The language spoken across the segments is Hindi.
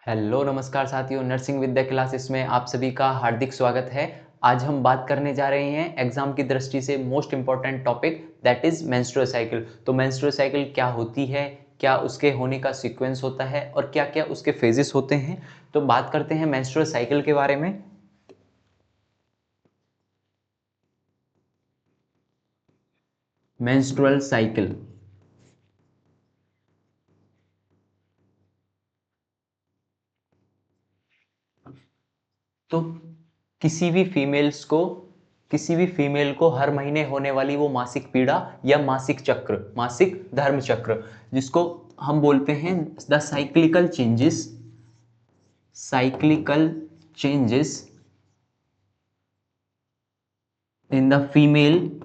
हेलो नमस्कार साथियों, नर्सिंग विद्या क्लासेस में आप सभी का हार्दिक स्वागत है। आज हम बात करने जा रहे हैं एग्जाम की दृष्टि से most important topic that is menstrual cycle. तो मेंस्ट्रुअल साइकिल क्या होती है, क्या उसके होने का सीक्वेंस होता है और क्या क्या उसके फेजेस होते हैं। तो बात करते हैं मेंस्ट्रुअल साइकिल के बारे में। मेंस्ट्रुअल साइकिल तो किसी भी फीमेल को हर महीने होने वाली वो मासिक पीड़ा या मासिक चक्र, मासिक धर्म चक्र, जिसको हम बोलते हैं the cyclical changes in the female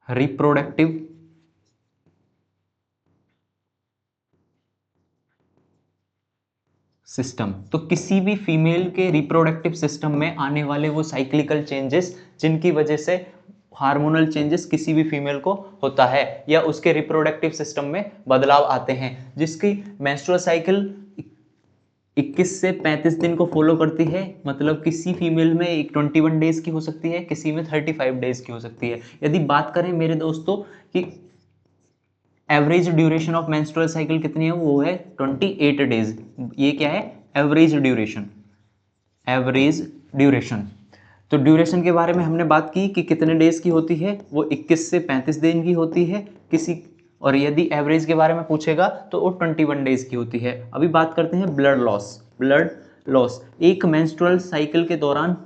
reproductive system. तो किसी भी फीमेल के रिप्रोडक्टिव सिस्टम में आने वाले वो साइक्लिकल चेंजेस जिनकी वजह से हार्मोनल चेंजेस किसी भी फीमेल को होता है या उसके रिप्रोडक्टिव सिस्टम में बदलाव आते हैं, जिसकी मेंस्ट्रुअल साइकिल 21 से 35 दिन को फॉलो करती है। मतलब किसी फीमेल में एक 21 डेज की हो सकती है, किसी में 35 डेज की हो सकती है। यदि बात करें मेरे दोस्तों कि average duration of menstrual cycle कितनी है, वो है 28 डेज। ये क्या है? Average duration. Average duration. तो ड्यूरेशन के बारे में हमने बात की कि कितने डेज की होती है, वो 21 से 35 दिन की होती है किसी। और यदि एवरेज के बारे में पूछेगा तो वो 21 डेज की होती है। अभी बात करते हैं ब्लड लॉस। ब्लड लॉस एक मेंस्ट्रुअल साइकिल के दौरान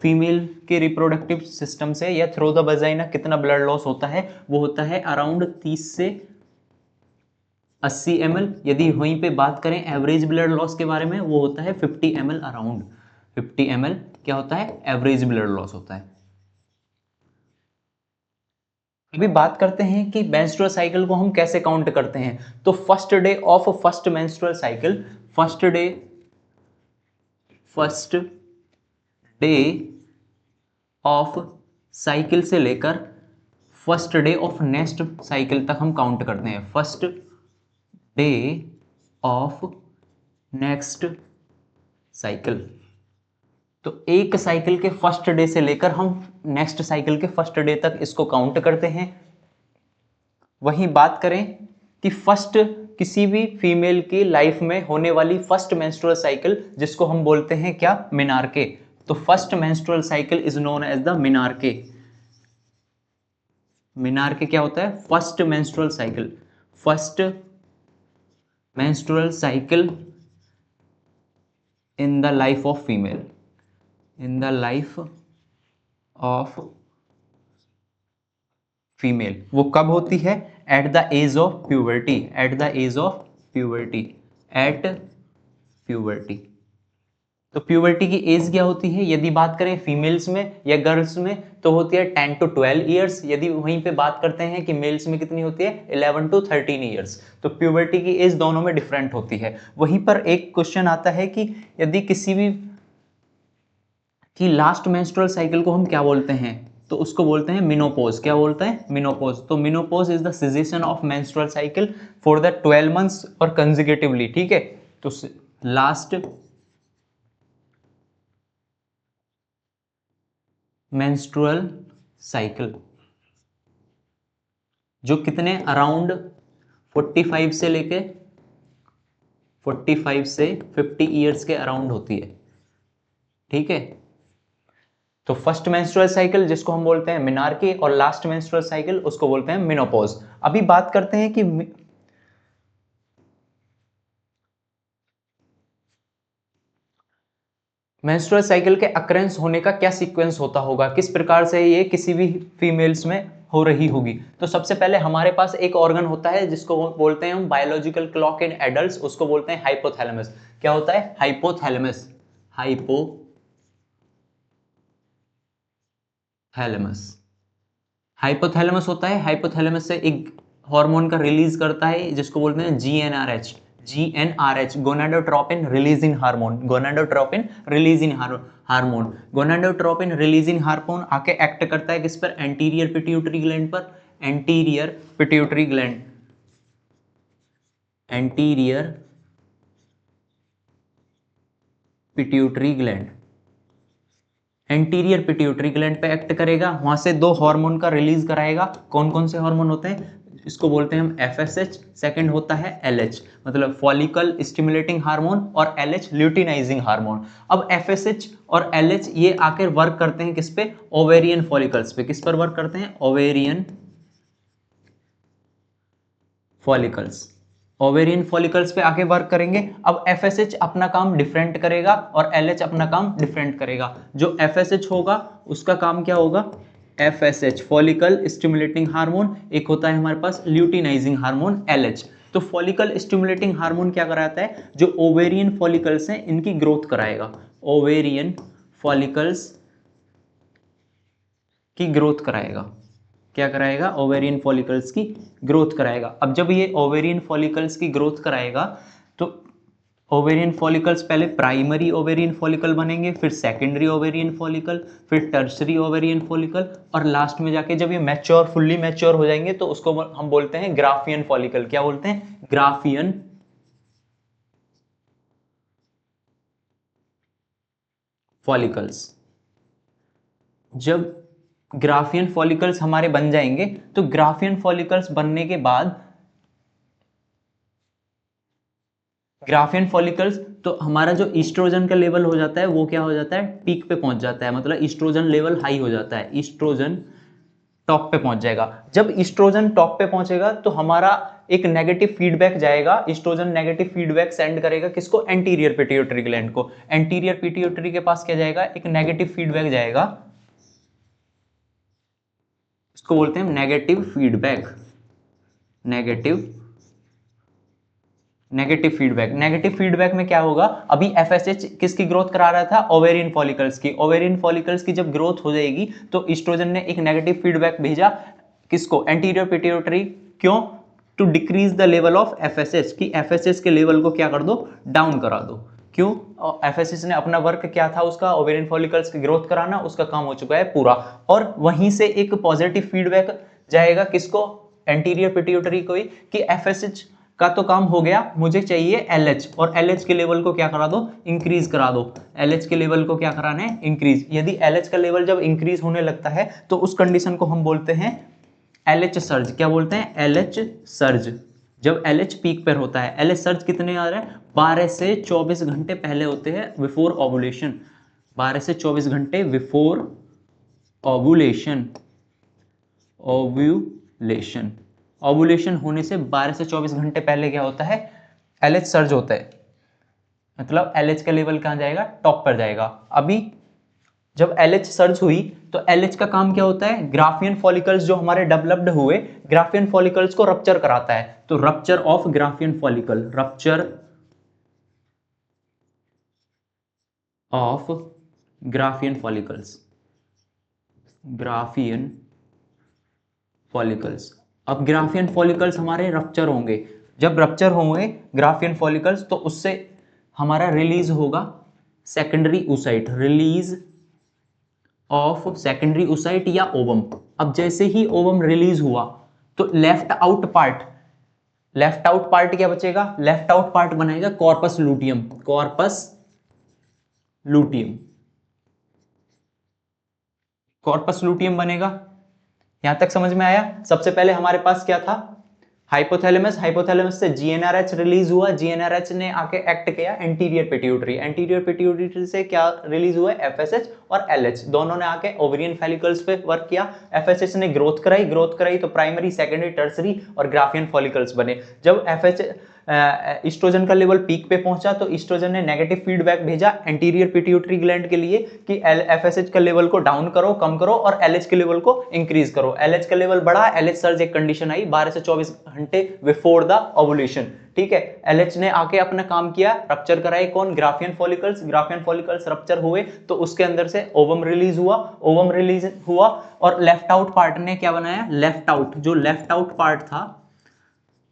फीमेल के रिप्रोडक्टिव सिस्टम से या थ्रू द वजाइना कितना ब्लड लॉस होता है, वो होता है अराउंड 30 से 80 ml। यदि वहीं पे बात करें एवरेज ब्लड लॉस के बारे में, वो होता है 50 ml, अराउंड 50 ml क्या होता है? एवरेज ब्लड लॉस होता है। अभी बात करते हैं कि मेंस्ट्रुअल साइकिल को हम कैसे काउंट करते हैं। तो फर्स्ट डे ऑफ साइकिल से लेकर first day of next cycle तक हम काउंट करते हैं। First day of next cycle. तो एक साइकिल के फर्स्ट डे से लेकर हम नेक्स्ट साइकिल के फर्स्ट डे तक इसको काउंट करते हैं। वहीं बात करें कि फर्स्ट किसी भी फीमेल की लाइफ में होने वाली फर्स्ट मेंस्ट्रुअल साइकिल, जिसको हम बोलते हैं क्या? मिनार्के। तो first menstrual cycle is known as the menarche. Menarche क्या होता है? First menstrual cycle. First menstrual cycle in the life of female. In the life of female वो कब होती है? At the age of puberty. At the age of puberty. At puberty. तो प्यूबर्टी की एज क्या होती है यदि बात करें फीमेल्स में या गर्ल्स में? तो होती है 10 to 12 ईयर्स। यदि वहीं पे बात करते हैं कि मेल्स में कितनी होती है? 11 to 13 ईयर्स। तो प्यूबर्टी की एज दोनों में डिफरेंट होती है। वहीं पर एक क्वेश्चन आता है कि यदि किसी भी कि लास्ट मेंस्ट्रुअल साइकिल को हम क्या बोलते हैं? तो उसको बोलते हैं मिनोपॉज। क्या बोलते हैं? मिनोपॉज। तो menopause is the cessation of menstrual cycle for the 12 months और कंसेक्यूटिवली। ठीक है, तो लास्ट मेंस्ट्रुअल साइकिल जो कितने अराउंड 45 से 50 ईयर्स के अराउंड होती है। ठीक है, तो फर्स्ट मेंस्ट्रुअल साइकिल जिसको हम बोलते हैं मिनार्की और लास्ट मेंस्ट्रुअल साइकिल उसको बोलते हैं मिनोपॉज। अभी बात करते हैं कि मेंस्ट्रुअल साइकिल के अकरेंस होने का क्या सीक्वेंस होता होगा, किस प्रकार से ये किसी भी फीमेल्स में हो रही होगी। तो सबसे पहले हमारे पास एक ऑर्गन होता है जिसको बोलते हैं हम बायोलॉजिकल क्लॉक इन एडल्ट्स, उसको बोलते हैं हाइपोथैलेमस। क्या होता है? हाइपोथैलेमस। हाइपोथैलेमस। हाइपोथैलेमस होता है, हाइपोथैलेमस से एक हार्मोन का रिलीज करता है जिसको बोलते हैं GnRH. GnRH gonadotropin releasing hormone. Gonadotropin releasing hormone. Gonadotropin releasing hormone आके एक्ट करता है किस पर? एंटीरियर पिट्यूटरी ग्लैंड पर। Anterior pituitary gland, anterior pituitary gland, anterior pituitary gland पे एक्ट करेगा, वहां से दो हार्मोन का रिलीज कराएगा। कौन कौन से हार्मोन होते हैं? इसको बोलते हैं हम एफएसएच, सेकंड होता है एलएच, मतलब फॉलिकल स्टिमुलेटिंग हार्मोन, और एलएच ल्यूटिनाइजिंग हार्मोन। अब एफएसएच और एलएच ये आकर वर्क करते हैं किस पे? ओवेरियन फॉलिकल्स पे। किस पर वर्क करते हैं? ओवेरियन फॉलिकल्स, ओवेरियन फॉलिकल्स पे आके वर्क करेंगे। अब एफएसएच अपना काम डिफरेंट करेगा और एलएच अपना काम डिफरेंट करेगा। जो एफएसएच होगा उसका काम क्या होगा? एफएसएच फॉलिकल स्टिमुलेटिंग हार्मोन, एक होता है हमारे पास ल्यूटिनाइजिंग हार्मोन एलएच। तो फॉलिकल स्टिमुलेटिंग हार्मोन क्या कराता है? जो ओवेरियन फॉलिकल्स हैं इनकी ग्रोथ कराएगा, ओवेरियन फॉलिकल्स की ग्रोथ कराएगा। क्या कराएगा? ओवेरियन फॉलिकल्स की ग्रोथ कराएगा। अब जब ये ओवेरियन फॉलिकल्स की ग्रोथ कराएगा तो ओवेरियन फॉलिकल्स पहले प्राइमरी ओवेरियन फॉलिकल बनेंगे, फिर सेकेंडरी ओवेरियन फॉलिकल, फिर टर्सरी ओवेरियन फॉलिकल, और लास्ट में जाके जब ये मैच्योर, फुल्ली मैच्योर हो जाएंगे तो उसको हम बोलते हैं ग्राफियन फॉलिकल। क्या बोलते हैं? Graafian follicles. जब ग्राफियन फॉलिकल्स हमारे बन जाएंगे तो ग्राफियन फॉलिकल्स बनने के बाद, ग्राफियन फॉलिकल्स तो हमारा जो ईस्ट्रोजन का लेवल हो जाता है वो क्या हो जाता है? पीक पे पहुंच जाता है, मतलब ईस्ट्रोजन लेवल हाई हो जाता है, ईस्ट्रोजन टॉप पे पहुंच जाएगा। जब ईस्ट्रोजन टॉप पे पहुंचेगा तो हमारा एक नेगेटिव फीडबैक जाएगा, ईस्ट्रोजन नेगेटिव फीडबैक सेंड करेगा किसको? एंटीरियर पिट्यूटरी ग्लैंड को। एंटीरियर पिट्यूटरी के पास क्या जाएगा? एक नेगेटिव फीडबैक जाएगा, इसको बोलते हैं negative feedback, negative negative feedback. Negative feedback में क्या होगा? अभी एफएसएच किसकी ग्रोथ करा रहा था? ओवेरियन फॉलिकल्स की। ओवेरियन फॉलिकल्स की जब ग्रोथ हो जाएगी तो ईस्ट्रोजन ने एक नेगेटिव फीडबैक भेजा किसको? Anterior pituitary. क्यों? To decrease the level of FSH, कि एफएसएच के लेवल को क्या कर दो? डाउन करा दो। क्यों? एफएसएच ने अपना वर्क क्या था उसका? ओवेरियन फॉलिकल्स की ग्रोथ कराना, उसका काम हो चुका है पूरा। और वहीं से एक पॉजिटिव फीडबैक जाएगा किसको? एंटीरियर पिट्यूटरी को ही, कि एफएसएच का तो काम हो गया, मुझे चाहिए एलएच, और एलएच के लेवल को क्या करा दो? इंक्रीज करा दो। एलएच के लेवल को क्या कराना है? इंक्रीज। यदि एलएच का लेवल जब इंक्रीज होने लगता है तो उस कंडीशन को हम बोलते हैं एलएच सर्ज। क्या बोलते हैं? LH surge. जब एलएच पीक पर होता है, एलएच सर्ज कितने आ रहे हैं? 12 से 24 घंटे पहले होते हैं, बिफोर ओवुलेशन। 12 से 24 घंटे बिफोर ओवुलेशन, ओव्यूलेशन। ओवुलेशन होने से 12 से 24 घंटे पहले क्या होता है? एलएच सर्ज होता है, मतलब एलएच का लेवल कहां जाएगा? टॉप पर जाएगा। अभी जब एलएच सर्ज हुई तो एलएच का काम क्या होता है? ग्राफियन फॉलिकल्स जो हमारे डेवलप्ड हुए, ग्राफियन फॉलिकल्स को रप्चर कराता है। तो rupture of Graafian follicle, rupture of Graafian follicles, Graafian follicles. अब ग्राफियन फॉलिकल्स हमारे रप्चर होंगे। जब रप्चर होंगे ग्राफियन फॉलिकल्स तो उससे हमारा रिलीज होगा secondary oocyte, release of secondary oocyte या ओवम। अब जैसे ही ओवम रिलीज हुआ तो left out part, left out part क्या बचेगा? लेफ्ट आउट पार्ट बनाएगा corpus luteum, corpus luteum, corpus luteum बनेगा। यहां तक समझ में आया? सबसे पहले हमारे पास क्या था? हाइपोथैलेमस, हाइपोथैलेमस से जीएनआरएच रिलीज हुआ, जीएनआरएच ने आके एक्ट किया एंटीरियर पिट्यूटरी, एंटीरियर पिट्यूटरी से क्या रिलीज हुआ? एफएसएच और एलएच, दोनों ने आके ओवेरियन फॉलिकल्स पे वर्क किया। एफएसएच ने ग्रोथ कराई, ग्रोथ कराई तो प्राइमरी, सेकेंडरी, टर्सरी और ग्राफियन फॉलिकल्स बने। जब एफएच ईस्ट्रोजन का लेवल पीक पे पहुंचा तो ईस्ट्रोजन ने नेगेटिव फीडबैक भेजा एंटीरियर पिट्यूटरी ग्लैंड के लिए कि एफएसएच का लेवल को डाउन करो, कम करो, और एलएच के लेवल को इंक्रीज करो। एलएच का लेवल बढ़ा, एलएच सर्ज एक कंडीशन आई 12 से 24 घंटे बिफोर द ओवुलेशन। ठीक है, एलएच ने आके अपना काम किया, रप्चर कराए कौन? Graafian follicles. Graafian follicles rupture हुए तो उसके अंदर से ओवम रिलीज हुआ, ओवम रिलीज हुआ और लेफ्ट आउट पार्ट ने क्या बनाया? लेफ्ट आउट, जो लेफ्ट आउट पार्ट था,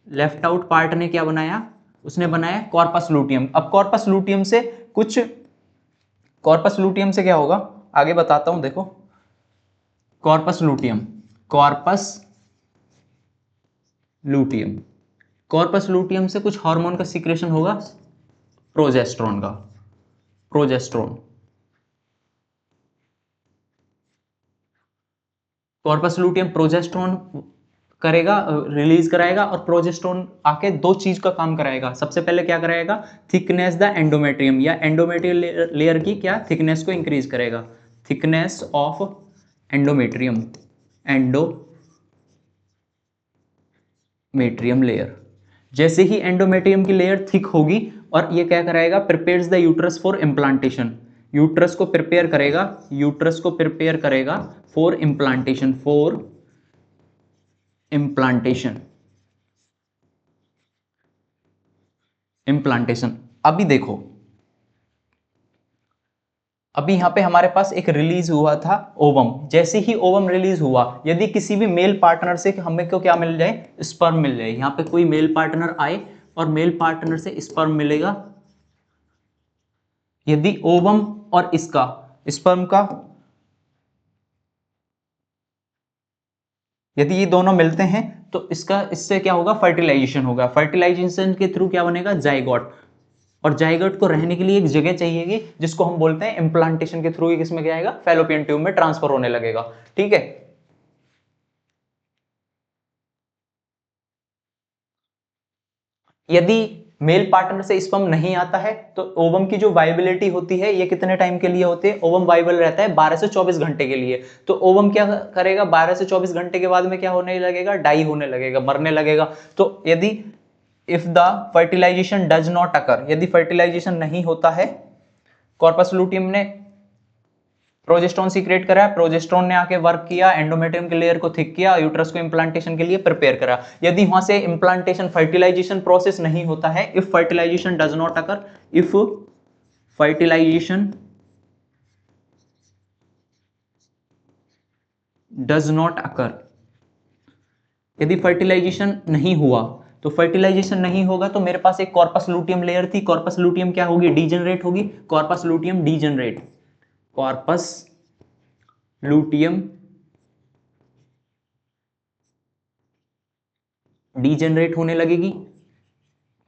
लेफ्ट आउट पार्ट ने क्या बनाया? उसने बनाया कॉर्पस लूटियम। अब कॉर्पस लूटियम से कुछ, कॉर्पस लूटियम से क्या होगा आगे बताता हूं, देखो। Corpus luteum, corpus luteum. Corpus luteum से कुछ हार्मोन का सीक्रेशन होगा, प्रोजेस्टेरोन का, प्रोजेस्टेरोन। कॉर्पस लूटियम प्रोजेस्टेरोन करेगा, रिलीज कराएगा, और प्रोजेस्टेरोन आके दो चीज का काम कराएगा। सबसे पहले क्या कराएगा, थिकनेस द एंडोमेट्रियम, या एंडोमेट्रियल लेयर की क्या थिकनेस को इंक्रीज करेगा, thickness of endometrium, endometrium layer. जैसे ही एंडोमेट्रियम की लेयर थिक होगी, और ये क्या कराएगा, prepares the uterus for implantation, uterus को प्रिपेयर करेगा, यूट्रस को प्रिपेयर करेगा for implantation, for implantation, implantation. अभी देखो, अभी यहां पे हमारे पास एक रिलीज हुआ था ओवम। जैसे ही ओवम रिलीज हुआ, यदि किसी भी मेल पार्टनर से हमें को क्या मिल जाए, स्पर्म मिल जाए, यहां पे कोई मेल पार्टनर आए और मेल पार्टनर से स्पर्म मिलेगा, यदि ओवम और इसका स्पर्म का, यदि ये दोनों मिलते हैं तो इसका इससे क्या होगा, फर्टिलाइजेशन होगा। फर्टिलाइजेशन के थ्रू क्या बनेगा, जाइगोट। और जाइगोट को रहने के लिए एक जगह चाहिएगी, जिसको हम बोलते हैं इम्प्लांटेशन के थ्रू किसमें क्या आएगा, फैलोपियन ट्यूब में ट्रांसफर होने लगेगा। ठीक है, यदि मेल पार्टनर से स्पर्म नहीं आता है तो ओवम की जो वाइबिलिटी होती है ये कितने टाइम के लिए होती है, ओवम वाइबल रहता है 12 से 24 घंटे के लिए। तो ओवम क्या करेगा, 12 से 24 घंटे के बाद में क्या होने लगेगा, डाई होने लगेगा, मरने लगेगा। तो यदि if the fertilization does not occur, यदि फर्टिलाइजेशन नहीं होता है, कॉर्पस लूटियम ने प्रोजेस्टेरोन सीक्रेट करा, प्रोजेस्टेरोन ने आके वर्क किया, एंडोमेट्रियम के लेयर को थिक किया, यूट्रस को इंप्लांटेशन के लिए प्रिपेयर करा। यदि वहां से इंप्लांटेशन फर्टिलाइजेशन प्रोसेस नहीं होता है, if fertilization does not occur, if fertilization does not occur, यदि फर्टिलाइजेशन नहीं हुआ, तो फर्टिलाइजेशन नहीं होगा तो मेरे पास एक कॉर्पस लूटियम लेयर थी, कॉर्पस लूटियम क्या होगी, डीजनरेट होगी, corpus luteum degenerate, corpus luteum degenerate होने लगेगी,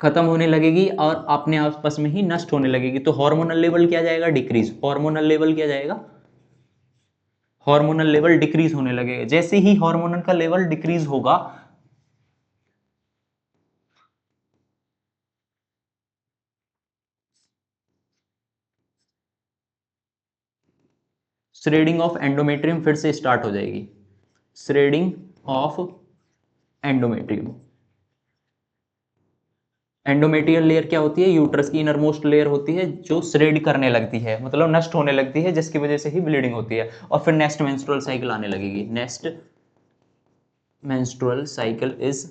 खत्म होने लगेगी, और अपने आपस में ही नष्ट होने लगेगी। तो हार्मोनल लेवल क्या जाएगा, डिक्रीज, हार्मोनल लेवल क्या जाएगा, हार्मोनल लेवल डिक्रीज होने लगेगा। जैसे ही हार्मोनल का लेवल डिक्रीज होगा, श्रेडिंग ऑफ एंडोमेट्रियम फिर से स्टार्ट हो जाएगी, shredding of endometrium. Endometrial layer क्या होती है, यूट्रस की इनर मोस्ट लेयर होती है, जो श्रेड करने लगती है, मतलब नष्ट होने लगती है, जिसकी वजह से ही ब्लीडिंग होती है, और फिर नेक्स्ट मेंस्ट्रुअल साइकिल आने लगेगी, next menstrual cycle is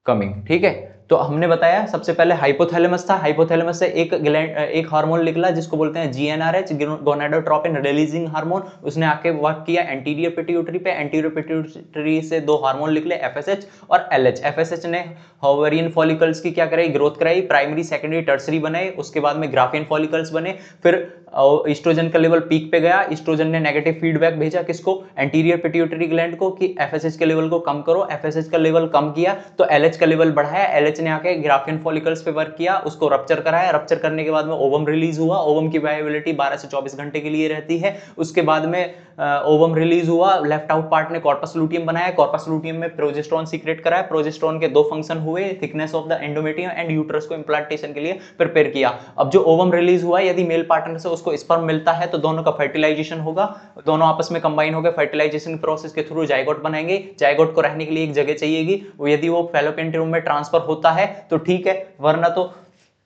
coming. ठीक है, तो हमने बताया सबसे पहले हाइपोथैलेमस था, हाइपोथैलेमस से एक ग्लैंड, एक हार्मोन निकला जिसको बोलते हैं जीएनआरएच, गोनाडोट्रोपिन रिलीजिंग हार्मोन। उसने आके वर्क किया एंटीरियर पिट्यूटरी पे, एंटीरियर पिट्यूटरी से दो हार्मोन निकले, एफएसएच और एलएच। एफएसएच ने ओवेरियन फॉलिकल्स की क्या कराई, ग्रोथ कराई, प्राइमरी सेकेंडरी टर्सरी बनाए, उसके बाद में ग्राफियन फॉलिकल्स बने, फिर ईस्ट्रोजन का लेवल पीक पे गया, ईस्ट्रोजन ने नेगेटिव फीडबैक भेजा किसको, एंटीरियर पिट्यूटरी ग्लैंड को, कि एफएसएच के लेवल को कम करो। एफएसएच का लेवल कम किया तो एलएच का लेवल बढ़ाया, एलएच ने आके ग्राफियन फॉलिकल्स पे वर्क किया, उसको रप्चर कराया, रप्चर करने के बाद में ओवम रिलीज हुआ। ओवम की वायबिलिटी 12 से 24 घंटे के लिए रहती है। उसके बाद में ओवम रिलीज हुआ, लेफ्ट आउट पार्ट ने कॉर्पस लूटियम बनाया, कॉर्पस लूटियम में प्रोजेस्टेरोन सीक्रेट कराया, प्रोजेस्टेरोन के दो फंक्शन हुए, thickness of the endometrium and uterus को इंप्लांटेशन के लिए प्रिपेयर किया। अब जो ओवम रिलीज हुआ, यदि मेल पार्टनर से उसको स्पर्म मिलता है तो दोनों का फर्टिलाइजेशन होगा, दोनों आपस में कंबाइन हो गए, फर्टिलाइजेशन प्रोसेस के थ्रू जाइगोट बनाएंगे। जाइगोट को रहने के लिए एक जगह चाहिएगी, यदि वो फैलोपियन ट्यूब में ट्रांसफर होता है तो ठीक है, वरना तो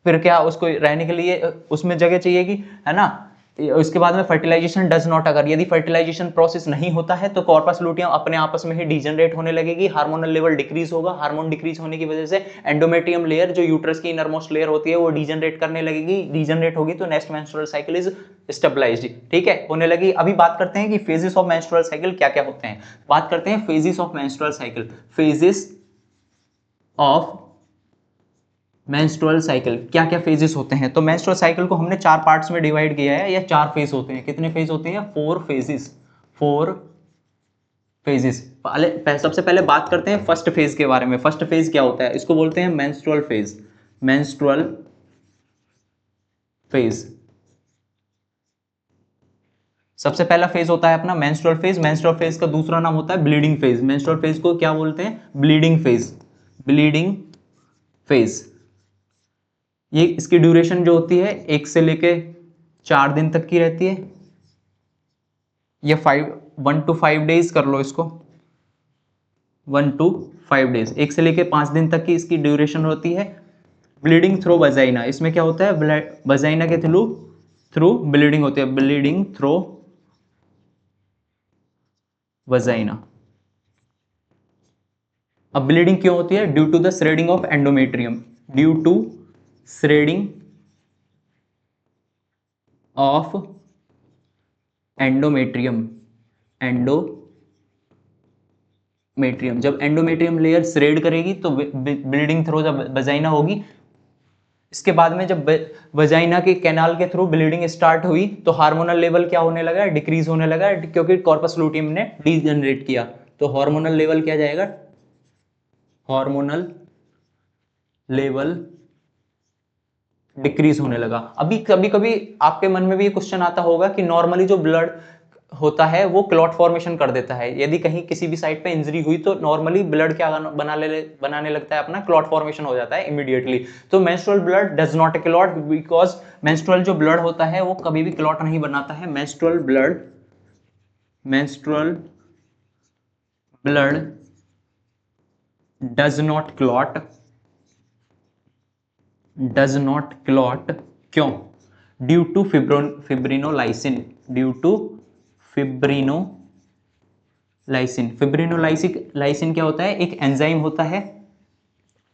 फिर क्या, उसको रहने के लिए उसमें जगह चाहिएगी, है ना। उसके बाद में फर्टिलाइजेशन डज नॉट अगर, यदि फर्टिलाइजेशन प्रोसेस नहीं होता है तो कॉर्पस लूटियम अपने आपस में ही डीजनरेट होने लगेगी, हार्मोनल लेवल डिक्रीज होगा, हार्मोन डिक्रीज होने की वजह से एंडोमेट्रियम लेयर जो यूट्रस की इनरमोस्ट लेयर होती है वो डीजनरेट करने लगेगी, डीजनरेट होगी तो next menstrual cycle is stabilized. ठीक है, होने लगी। अभी बात करते हैं कि फेजेस ऑफ मेंस्ट्रुअल साइकिल क्या क्या होते हैं। बात करते हैं phases of menstrual cycle. Phases of menstrual cycle, क्या क्या फेजेस होते हैं। तो मेंस्ट्रुअल साइकिल को हमने चार पार्ट्स में डिवाइड किया है, या चार फेज होते हैं। कितने फेज होते हैं, 4 फेजेस, 4 फेजेस। सबसे पहले बात करते हैं फर्स्ट फेज के बारे में। फर्स्ट फेज क्या होता है? इसको बोलते हैं मेंस्ट्रुअल फेज। मेंस्ट्रुअल फेज सबसे पहला फेज होता है अपना मेंस्ट्रुअल फेज। मेंस्ट्रुअल फेज का दूसरा नाम होता है ब्लीडिंग फेज। मेंस्ट्रुअल फेज को क्या बोलते हैं? Bleeding phase. ब्लीडिंग फेज ये इसकी ड्यूरेशन जो होती है 1 से लेके 4 दिन तक की रहती है। ये 1 to 5 डेज कर लो इसको। 1 to 5 डेज, 1 से लेके 5 दिन तक की इसकी ड्यूरेशन होती है। ब्लीडिंग थ्रू वजाइना, इसमें क्या होता है? वजाइना के थ्रू थ्रू ब्लीडिंग होती है। Bleeding through vagina. अब ब्लीडिंग क्यों होती है? Due to the shredding of endometrium. Due to shredding of endometrium. Endometrium, जब एंडोमेट्रियम लेयर श्रेड करेगी तो ब्लीडिंग थ्रू वजाइना होगी। इसके बाद में जब वजाइना के कैनाल के थ्रू ब्लीडिंग स्टार्ट हुई तो हार्मोनल लेवल क्या होने लगा? डिक्रीज होने लगा, क्योंकि कॉर्पस लूटियम ने डीजनरेट किया। तो हार्मोनल लेवल क्या जाएगा? हार्मोनल लेवल डिक्रीज होने लगा। अभी कभी कभी आपके मन में भी ये क्वेश्चन आता होगा कि नॉर्मली जो ब्लड होता है वो क्लॉट फॉर्मेशन कर देता है। यदि कहीं किसी भी साइड पे इंजरी हुई तो नॉर्मली ब्लड क्या बनाने लगता है? अपना क्लॉट फॉर्मेशन हो जाता है इमीडिएटली। तो menstrual blood does not clot, because menstrual जो ब्लड होता है वो कभी भी क्लॉट नहीं बनाता है। Menstrual blood does not clot. क्यों? Due to fibrinolysin. Due to fibrinolysin क्या होता है? एक एंजाइम होता है।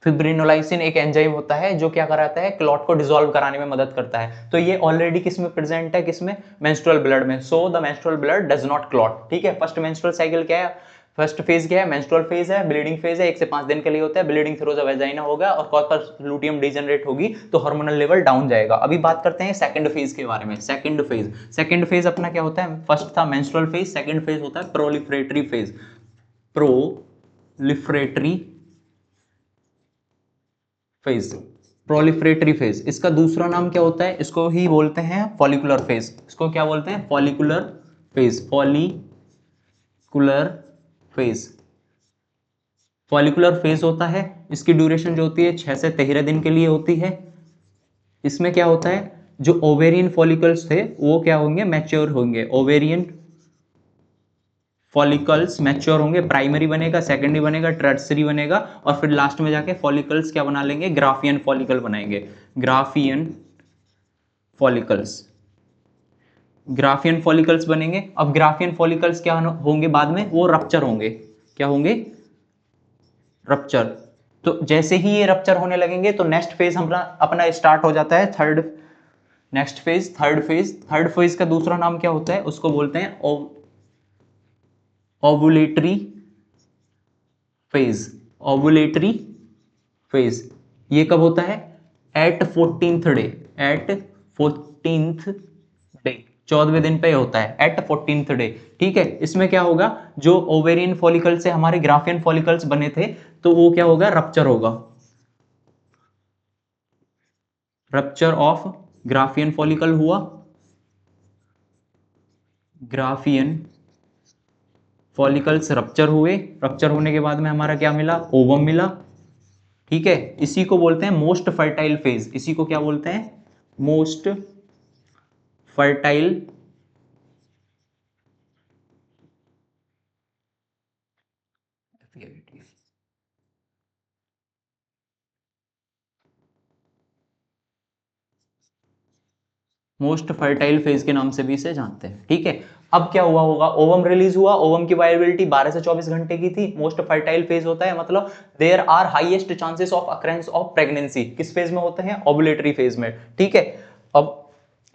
फिब्रिनोलाइसिन एक एंजाइम होता है जो क्या कराता है? क्लॉट को डिसॉल्व कराने में मदद करता है। तो ये ऑलरेडी किस में प्रेजेंट है? किसमें? मेंस्ट्रुअल ब्लड में। So the menstrual blood does not clot. ठीक है। फर्स्ट मेंस्ट्रुअल साइकिल क्या है? फर्स्ट फेज क्या है? मेंस्ट्रुअल फेज है, ब्लीडिंग फेज है, 1 से 5 दिन के लिए होता है। ब्लीडिंग थ्रू द वेजाइना होगा और कॉर्पस लूटियम डीजनरेट होगी तो हार्मोनल लेवल डाउन जाएगा। अभी बात करते हैं सेकंड फेज के बारे में। सेकंड फेज अपना क्या होता है? फर्स्ट था मेंस्ट्रुअल फेज, सेकंड फेज होता है प्रोलिफरेटरी फेज। प्रोलिफरेटरी फेज इसका दूसरा नाम क्या होता है? इसको ही बोलते हैं फॉलिकुलर फेज। इसको क्या बोलते हैं? Follicular phase. फॉलिकुलर फेज होता है, इसकी ड्यूरेशन जो होती है 6 से 13 दिन के लिए होती है। इसमें क्या होता है? जो ओवेरियन फॉलिकल्स थे वो क्या होंगे? मैच्योर होंगे। ओवेरियन फॉलिकल्स मैच्योर होंगे। प्राइमरी बनेगा, सेकेंडरी बनेगा, टर्सरी बनेगा और फिर लास्ट में जाके फॉलिकल्स क्या बना लेंगे? ग्राफियन फॉलिकल बनाएंगे। ग्राफियन फॉलिकल्स बनेंगे। अब ग्राफियन फॉलिकल्स क्या होंगे बाद में? वो रप्चर होंगे। क्या होंगे? रप्चर। तो जैसे ही ये रप्चर होने लगेंगे तो नेक्स्ट फेज अपना स्टार्ट हो जाता है। थर्ड फेज का दूसरा नाम क्या होता है? उसको बोलते हैं ओवुलेटरी फेज। ये कब होता है? Eight 14th day. 14वें दिन पे होता है, एट 14th डे। ठीक है। इसमें क्या होगा? जो ओवेरियन फॉलिकल से हमारे ग्राफियन फॉलिकल्स बने थे तो वो क्या होगा? रप्चर होगा। रप्चर ऑफ ग्राफियन फॉलिकल हुआ। ग्राफियन फॉलिकल्स रप्चर हुए। रप्चर होने के बाद में हमारा क्या मिला? ओवम मिला। ठीक है। इसी को बोलते हैं मोस्ट फर्टाइल फेज। इसी को क्या बोलते हैं? मोस्ट फर्टाइल फेज के नाम से भी इसे जानते हैं। ठीक है। अब क्या हुआ होगा? ओवम रिलीज हुआ। ओवम की वायबिलिटी 12 से 24 घंटे की थी। मोस्ट फर्टाइल फेज होता है, मतलब there are highest chances of occurrence of pregnancy. किस फेज में होते हैं? ओवुलेटरी फेज में। ठीक है। अब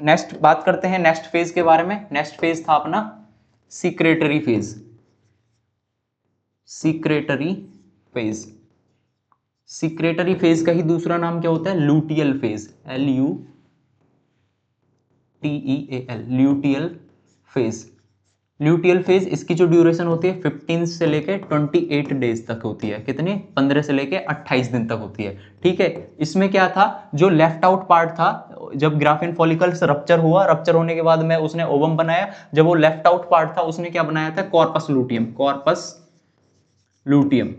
नेक्स्ट बात करते हैं नेक्स्ट फेज के बारे में। नेक्स्ट फेज था अपना सीक्रेटरी फेज। सीक्रेटरी फेज का ही दूसरा नाम क्या होता है? Luteal phase. LUTEAL luteal phase. Luteal phase, इसकी जो ड्यूरेशन होती है 15 से लेके 28 डेज तक होती है। कितने? 15 से लेके 28 दिन तक होती है। ठीक है, इसमें क्या था, जो लेफ्ट आउट पार्ट था, जब ग्राफिन फॉलिकल्स रप्चर हुआ, रप्चर होने के बाद में उसने ओवम बनाया, जब वो लेफ्ट आउट पार्ट था उसने क्या बनाया था? Corpus luteum. Corpus luteum,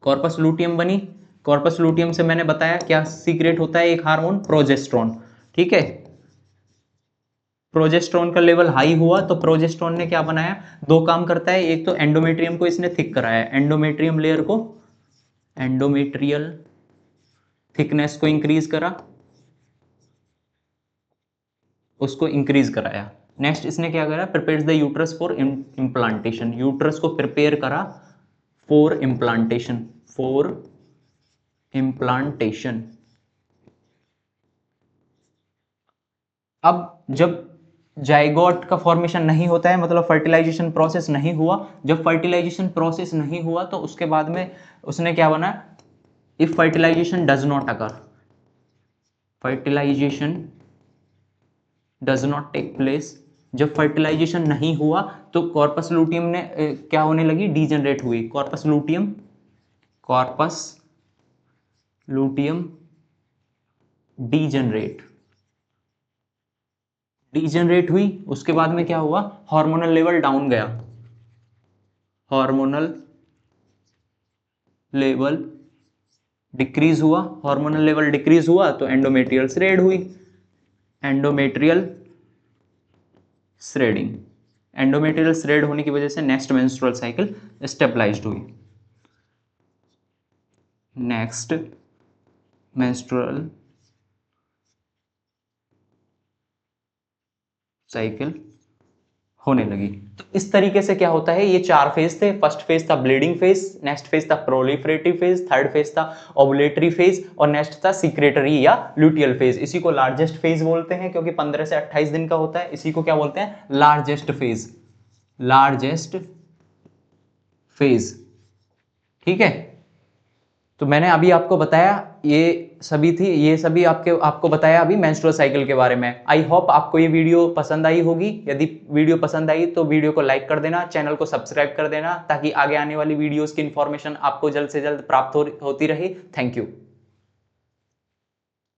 corpus luteum बनी। कॉर्पस लूटियम से मैंने बताया क्या सीक्रेट होता है? एक हार्मोन प्रोजेस्टेरोन। ठीक है, प्रोजेस्टेरोन का लेवल हाई हुआ तो प्रोजेस्टेरोन ने क्या बनाया? दो काम करता है, एक तो एंडोमेट्रियम को इसने थिक कराया, एंडोमेट्रियम लेयर को, एंडोमेट्रियल थिकनेस को इंक्रीज करा, उसको इंक्रीज कराया। नेक्स्ट इसने क्या करा? Prepares the uterus for implantation, uterus को प्रिपेयर करा फॉर इम्प्लांटेशन, फॉर इम्प्लांटेशन। अब जब जाइगोट का फॉर्मेशन नहीं होता है, मतलब फर्टिलाइजेशन प्रोसेस नहीं हुआ, जब फर्टिलाइजेशन प्रोसेस नहीं हुआ तो उसके बाद में उसने क्या बना? If fertilization does not occur, fertilization does not take place, जब फर्टिलाइजेशन नहीं हुआ तो कॉर्पस लूटियम ने क्या होने लगी? डीजनरेट हुई। Corpus luteum, corpus luteum degenerate, degenerate हुई। उसके बाद में क्या हुआ? हार्मोनल लेवल डाउन गया, हार्मोनल लेवल डिक्रीज हुआ, हार्मोनल लेवल डिक्रीज हुआ तो एंडोमेट्रियल श्रेड हुई, एंडोमेट्रियल श्रेडिंग। एंडोमेट्रियल श्रेड होने की वजह से नेक्स्ट मेंस्ट्रुअल साइकिल स्टेबलाइज्ड हुई, नेक्स्ट मेंस्ट्रुअल साइकिल होने लगी। तो इस तरीके से क्या होता है, ये चार फेज थे। फर्स्ट फेज था ब्लीडिंग फेज, नेक्स्ट फेज था प्रोलिफरेटिव फेज, थर्ड फेज था ओवुलेटरी फेज और नेक्स्ट था सीक्रेटरी या ल्यूटियल फेज। इसी को लार्जेस्ट फेज बोलते हैं क्योंकि 15 से 28 दिन का होता है। इसी को क्या बोलते हैं? Largest phase, largest phase. ठीक है, तो मैंने अभी आपको बताया, ये सभी आपको बताया अभी मेंस्ट्रुअल साइकिल के बारे में। आई होप आपको ये वीडियो पसंद आई होगी। यदि वीडियो पसंद आई तो वीडियो को लाइक कर देना, चैनल को सब्सक्राइब कर देना ताकि आगे आने वाली वीडियोस की इंफॉर्मेशन आपको जल्द से जल्द प्राप्त होती रहे। Thank you.